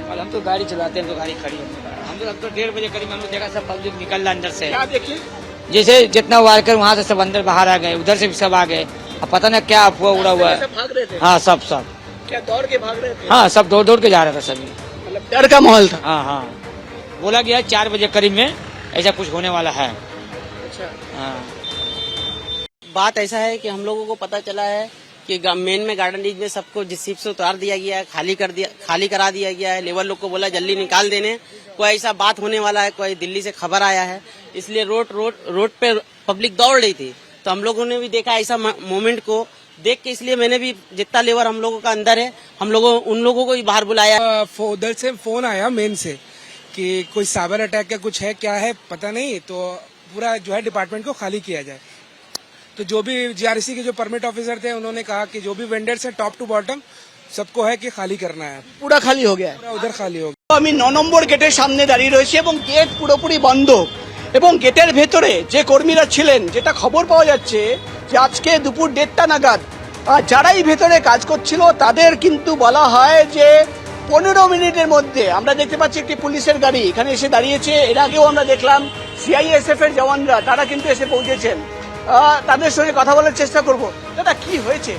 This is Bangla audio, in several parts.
हम तो गाड़ी चलाते हैं तो गाड़ी खड़ी है। हम तो अब तो 1:30 बजे करीब हम लोग देखा सब पब्लिक निकल रहा अंदर से। क्या देखिए? जैसे जितना वर्कर वहाँ से सब अंदर बाहर आ गए, उधर से भी सब आ गए। अब पता नहीं क्या अफवाह उड़ा हुआ है। सब भाग रहे थे? हाँ सब क्या दौड़ के भाग रहे थे? हाँ सब दौड़ दौड़ के जा रहा था सभी। मतलब डर का माहौल था। हाँ हाँ बोला गया 4 बजे करीब में ऐसा कुछ होने वाला है। अच्छा, हाँ बात ऐसा है कि हम लोगों को पता चला है कि मेन में गार्डन रीच में सबको जिस से उतार दिया गया है, खाली करा दिया गया है। लेबर लोग को बोला जल्दी निकाल देने। कोई ऐसा बात होने वाला है, कोई दिल्ली से खबर आया है, इसलिए रोड पे पब्लिक दौड़ रही थी। तो हम लोगों ने भी देखा ऐसा मोमेंट को देख के, इसलिए मैंने भी जितना लेबर हम लोगों का अंदर है, उन लोगों को भी बाहर बुलाया। उधर से फोन आया मेन से कि कोई साइबर अटैक का कुछ है, क्या है पता नहीं, तो पूरा जो है डिपार्टमेंट को खाली किया जाए। तो जो भी जीआरसी के जो परमिट ऑफिसर थे उन्होंने कहा कि जो भी वेंडर्स है टॉप टू बॉटम सबको है कि खाली करना है। পুরো খালি হয়ে গেছে। पूरा उधर खाली हो गया। আমি 9 নম্বর গেটের সামনে দাঁড়িয়ে রয়েছি এবং গেট পুরোপুরি বন্ধ এবং গেটের ভেতরে যে কর্মীরা ছিলেন, যেটা খবর পাওয়া যাচ্ছে যে আজকে দুপুর 1:30টা নাগাদ যারাই ভেতরে কাজ করছিল তাদের কিন্তু বলা হয় যে 15 মিনিটের মধ্যে, আমরা দেখতে পাচ্ছি একটি পুলিশের গাড়ি এখানে এসে দাঁড়িয়েছে। এর আগেও আমরা দেখলাম সিআইএসএফ এর জওয়ানরা তারা কিন্তু এসে পৌঁছেছেন। তাদের সঙ্গে কথা বলার চেষ্টা করব। দাদা কি হয়েছে?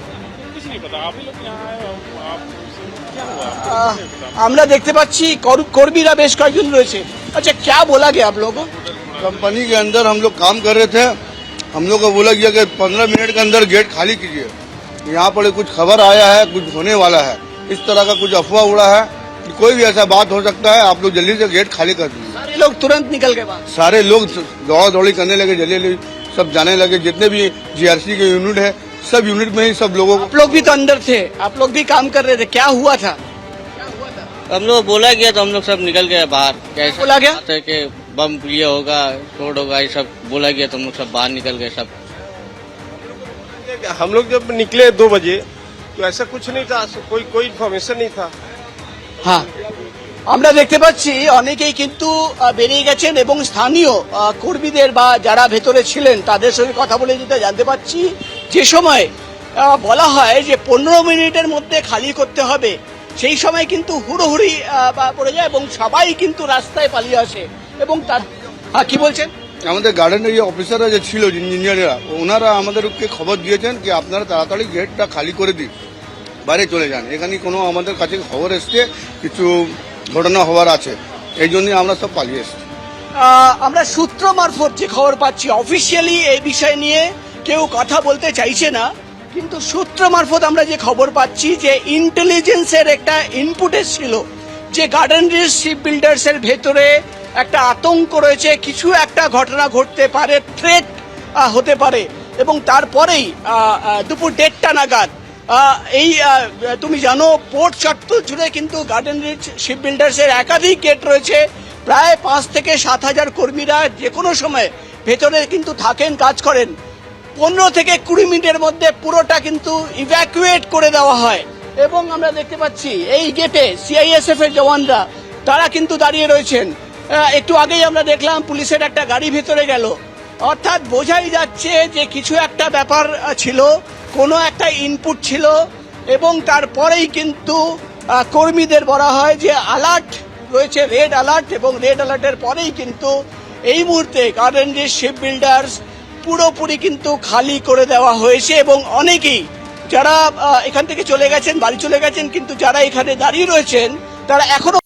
আমরা দেখতে পাচ্ছি কর্মীরা বেশ কয়েকজন রয়েছে। अच्छा क्या बोला गया आप लोगों को? कंपनी के अंदर हम लोग काम कर रहे थे, हम लोग को बोला गया कि 15 मिनट के अंदर गेट खाली कीजिए। यहाँ पर कुछ खबर आया है, कुछ होने वाला है, इस तरह का कुछ अफवाह उड़ा है कि कोई भी ऐसा बात हो सकता है, आप लोग जल्दी से गेट खाली कर दीजिए। सारे लोग तुरंत निकल गए बाहर। सारे लोग दौड़ा दौड़ी करने लगे, जल्दी सब जाने लगे। जितने भी जीआरसी के यूनिट है सब यूनिट में ही सब लोगों को। आप लोग भी तो अंदर थे, आप लोग भी काम कर रहे थे, क्या हुआ था? हम लोग बोला गया तो हम लोग सब निकल गए बाहर। कैसे बोला गया? बात है कि बम ये होगा, स्फोट होगा, ये सब बोला गया तो हम लोग सब बाहर निकल गए सब। हम लोग जब निकले 2 बजे तो ऐसा कुछ नहीं था, कोई इन्फॉर्मेशन नहीं था। হ্যাঁ, আমরা দেখতে পাচ্ছি অনেকেই কিন্তু বেরিয়ে গেছেন এবং স্থানীয় কর্মীদের বা যারা ভেতরে ছিলেন তাদের সঙ্গে কথা বলে যেটা জানতে পাচ্ছি, যে সময় বলা হয় যে 15 মিনিটের মধ্যে খালি করতে হবে, সেই সময় কিন্তু হুড়োহুড়ি পড়ে যায় এবং সবাই কিন্তু রাস্তায় পালিয়ে আসে এবং তার কি বলছেন? আমাদের গার্ডেনের যে অফিসাররা যে ছিল, ইঞ্জিনিয়াররা, ওনারা আমাদেরকে খবর দিয়েছেন কি আপনারা তাড়াতাড়ি গেটটা খালি করে দিন, বাইরে চলে যান। এখানে কোনো আমাদের কাছে খবর এসছে কিছু ঘটনা হওয়ার আছে, এই জন্যই আমরা সব পালিয়ে এসেছি। আমরা সূত্র মারফত যে খবর পাচ্ছি, অফিসিয়ালি এই বিষয় নিয়ে কেউ কথা বলতে চাইছে না, কিন্তু সূত্র মারফত আমরা যে খবর পাচ্ছি যে ইন্টেলিজেন্সের একটা ইনপুট এসেছিল যে গার্ডেন রিচ শিপ বিল্ডার্স এর ভেতরে একটা আতঙ্ক রয়েছে, কিছু একটা ঘটনা ঘটতে পারে, থ্রেট হতে পারে। এবং তারপরেই দুপুর 1:30টা নাগাদ এই তুমি জানো পোর্ট চত্বর জুড়ে কিন্তু গার্ডেন রিচ শিপ বিল্ডার্স এর একাধিক গেট রয়েছে। প্রায় 5 থেকে 7 হাজার কর্মীরা যে কোনো সময় ভেতরে কিন্তু থাকেন, কাজ করেন। 15 থেকে 20 মিনিটের মধ্যে পুরোটা কিন্তু ইভ্যাকুয়েট করে দেওয়া হয় এবং আমরা দেখতে পাচ্ছি এই গেটে সিআইএসএফ এর জওয়ানরা তারা কিন্তু দাঁড়িয়ে রয়েছেন। একটু আগেই আমরা দেখলাম পুলিশের একটা গাড়ি ভেতরে গেল, অর্থাৎ বোঝাই যাচ্ছে যে কিছু একটা ব্যাপার ছিল, কোনো একটা ইনপুট ছিল এবং তারপরেই কিন্তু কর্মীদের বলা হয় যে অ্যালার্ট রয়েছে, রেড অ্যালার্ট, এবং রেড অ্যালার্টের পরেই কিন্তু এই মুহূর্তে গার্ডেন রিচ শিপ বিল্ডার্স পুরোপুরি কিন্তু খালি করে দেওয়া হয়েছে এবং অনেকেই যারা এখান থেকে চলে গেছেন, বাড়ি চলে গেছেন, কিন্তু যারা এখানে দাঁড়িয়ে রয়েছেন তারা এখনো